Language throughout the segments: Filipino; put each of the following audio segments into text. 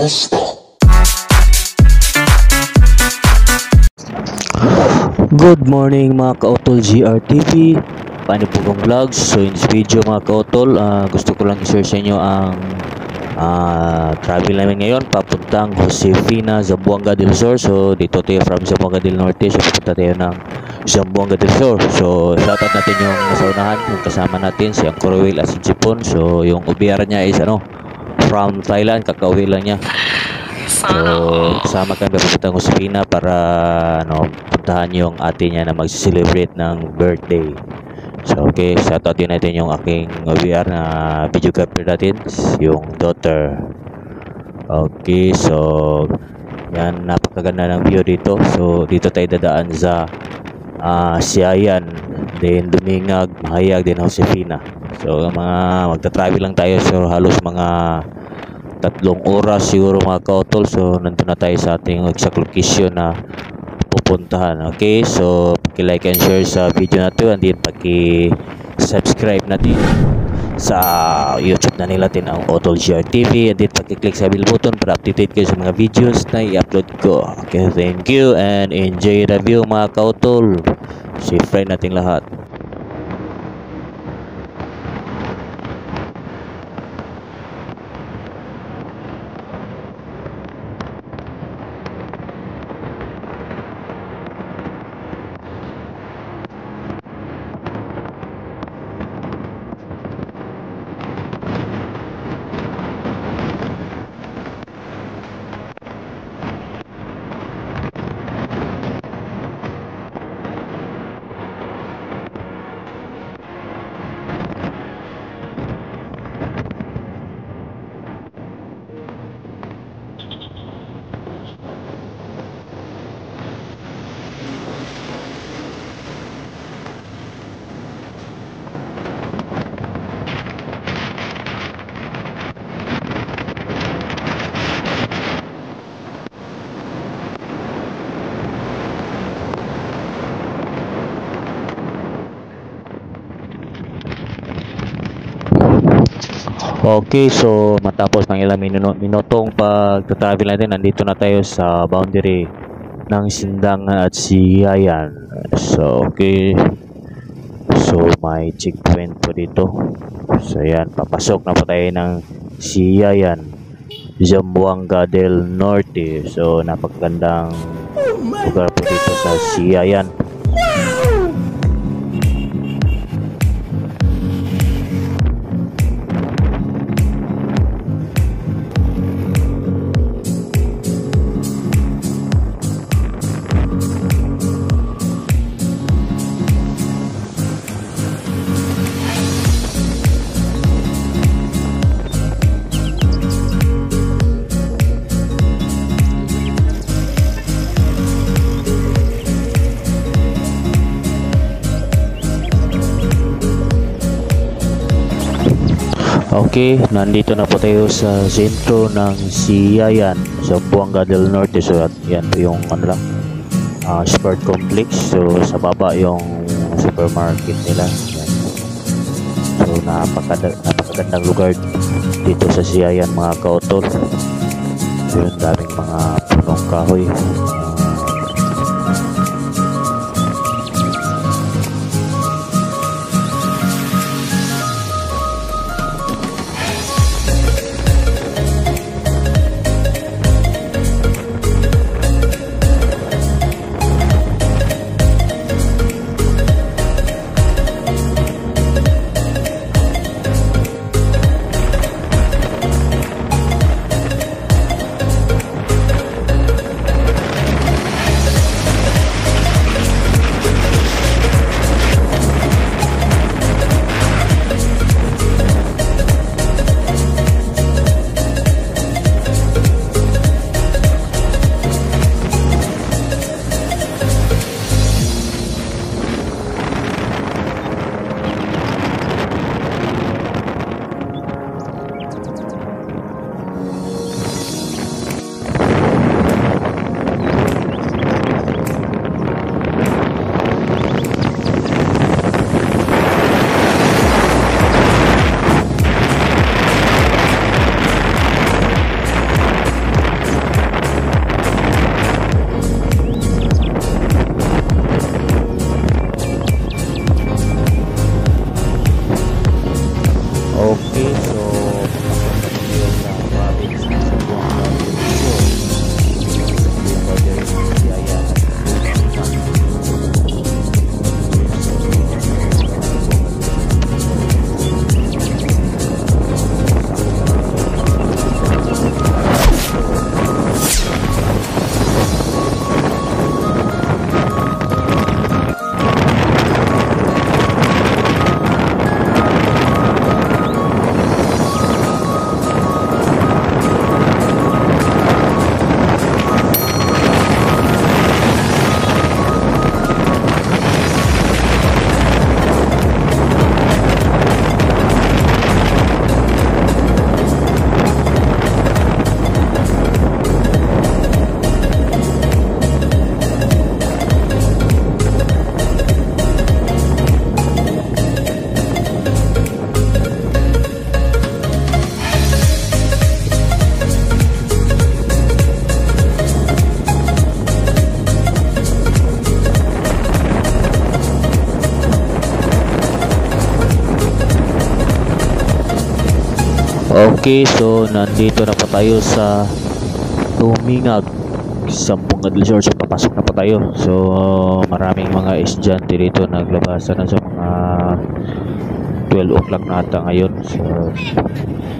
Good morning mga kautol, GRTV Panipugong Vlogs. So in this video mga kautol, gusto ko lang i-share sa inyo ang travel namin ngayon papuntang Josefina, Zamboanga del Sur. So dito tayo from Zamboanga del Norte, so pupunta tayo ng Zamboanga del Sur. So shoutout natin yung nasa unahan, yung kasama natin si Angkor Whale at si Jipon. So yung ubiara niya is from Thailand, kakauwi lang niya. So kasama kami papuntang Josefina para puntahan yung ate niya na mag-celebrate ng birthday. So okay, shoutout din natin yung aking VR na videographer natin, yung daughter. Okay, so yan, napakaganda ng view dito. So dito tayo dadaan sa Siayan, then Dumingag, Mahayag, then Josefina. So mga magta-travel lang tayo, so halos mga 3 oras siguro mga kautol. So nandun na tayo sa ating exact location na pupuntahan. Okay, so paki-like and share sa video na to, and then paki-subscribe natin sa YouTube na natin ang Utol GRTV, and then paki-click sa bell button para updated kayo sa mga videos na i-upload ko. Okay, thank you and enjoy the view mga kautol. Safe ride natin lahat. Okay, so matapos ng ilang minutong pag-travel natin, nandito na tayo sa boundary ng Sindangan at Siayan. So okay, so may checkpoint po dito. So yan, papasok na po tayo ng Siayan, Zamboanga del Norte. So napakagandang lugar po dito sa Siayan. Okay, nandito na po tayo sa sentro ng Siayan, Zamboanga del Norte. So yan po yung sport complex. So sa baba yung supermarket nila. Yan. So napakagandang lugar dito sa Siayan mga kautol. So yung daming mga punong kahoy. Okay, so papasok na tayo sa province ng Zamboanga del Sur. Yung border ng Biyaya at okay, so nandito na pa tayo sa Tumingag, Zamboanga del Sur. So papasok na pa tayo. So maraming mga estudyante dito, naglabasan na sa mga 12 o'clock na ata ngayon. So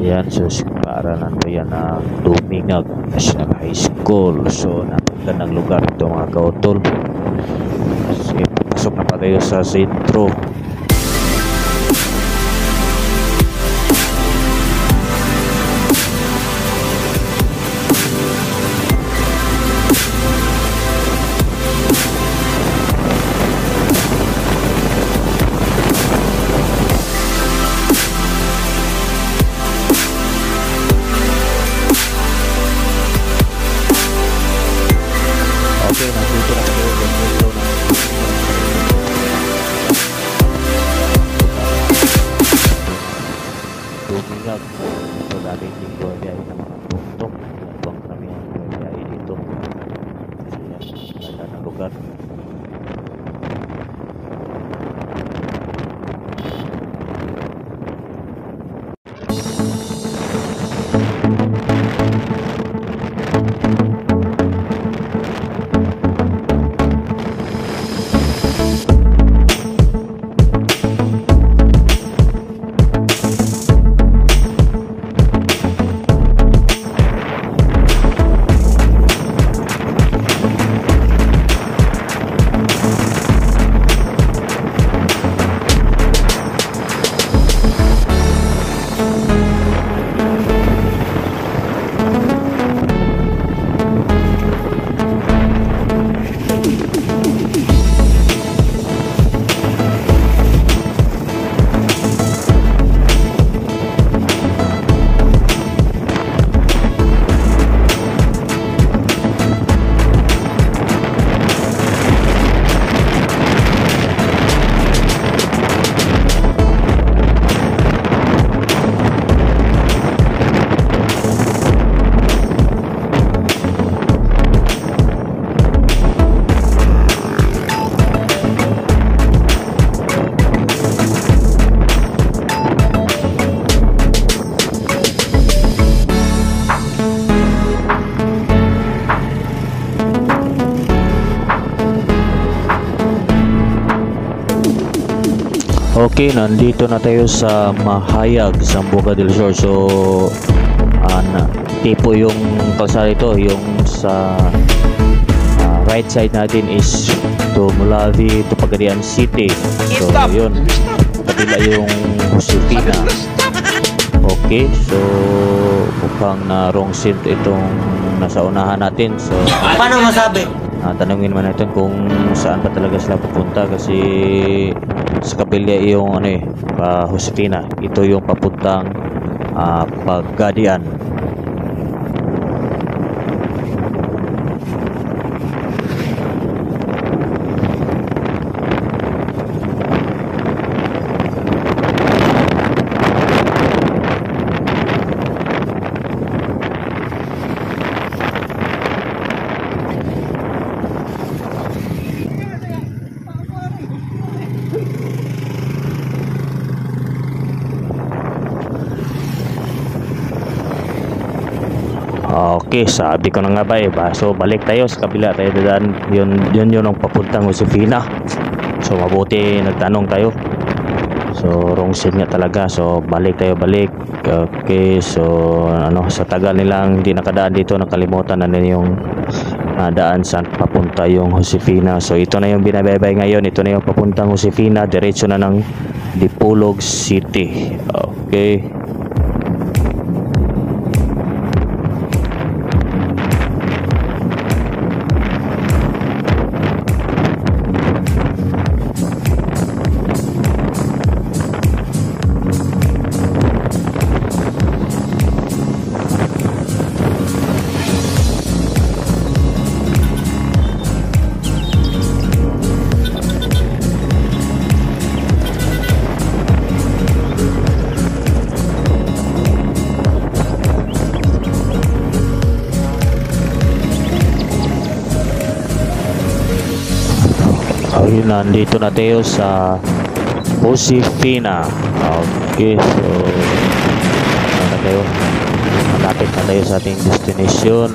yan, so paaralan po yan na Tumingag National High School. So napagandang lugar ito mga kautol. So papasok na pa tayo sa sentro. Okay, nandito na tayo sa sentro ng Tumingag. So dating yung buhay ng mga tuktok, ibang karamihan buhay dito. So yan, ganda ng lugar. Okay, nandito na tayo sa Mahayag, Zamboanga del Sur. So, tipo yung kalsada ito, yung sa right side natin is to Mulavi to Pagadian City. So, yun. Kabila yung Josefina. Okay, so mukhang na wrong seat itong nasa unahan natin. So, paano masabi? Tanungin man natin kung saan pa talaga sila pupunta kasi sa kabila yung Josefina. Ito yung papuntang Pagadian. Okay, sabi ko na nga ba so balik tayo sa kabila tayo dadaan. Yun ang papuntang Josefina. So mabuti nagtanong tayo. So wrong side nga talaga. So balik. Okay, so sa tagal nilang hindi nakadaan dito, nakalimutan na nila yung daan saan papunta yung Josefina. So ito na yung binabaybay ngayon. Ito na yung papuntang Josefina. Diretso na ng Dipolog City. Okay. Ayun, nandito na tayo sa Josefina. Okay, so malapit na tayo sa ating destination.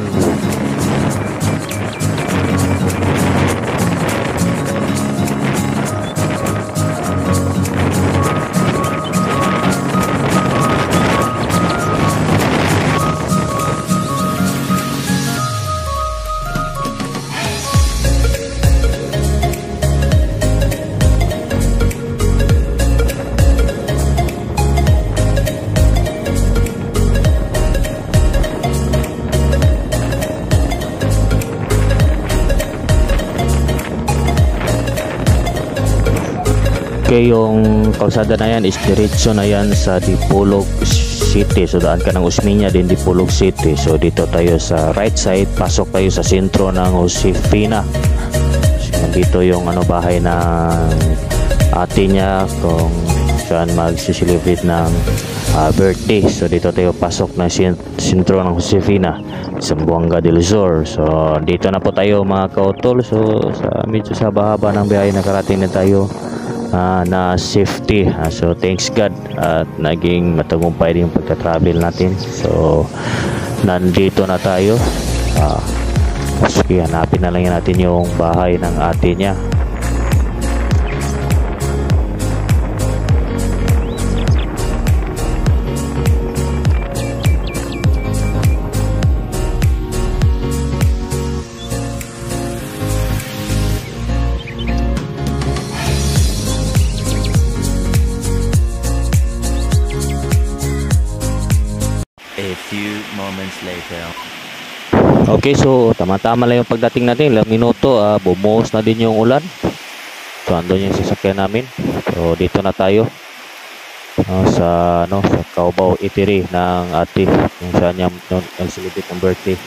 Okay, yung kalsada na yan is diretso na yan sa Dipolog City. So daan ka ng Osmeña din Dipolog City. So dito tayo sa right side, pasok tayo sa sentro ng Josefina. So nandito yung bahay ng ate niya kung saan mag-celebrate ng birthday. So dito tayo pasok na sentro ng Josefina, Zamboanga del Sur. So dito na po tayo mga kautol. So medyo sa bahaba ng biyahe nakarating na tayo na safety. So thanks God at naging matagumpay din yung pagka-travel natin. So nandito na tayo. Sige, hanapin na lang natin yung bahay ng ate niya. A few moments later. Okay, so tama-tama lang yung pagdating natin, ilang minuto, bumuhos na din yung ulan. So andun yung sasakyan namin. So dito na tayo sa Cubao Eatery ng ate, kung saan niya nag-celebrate ng birthday.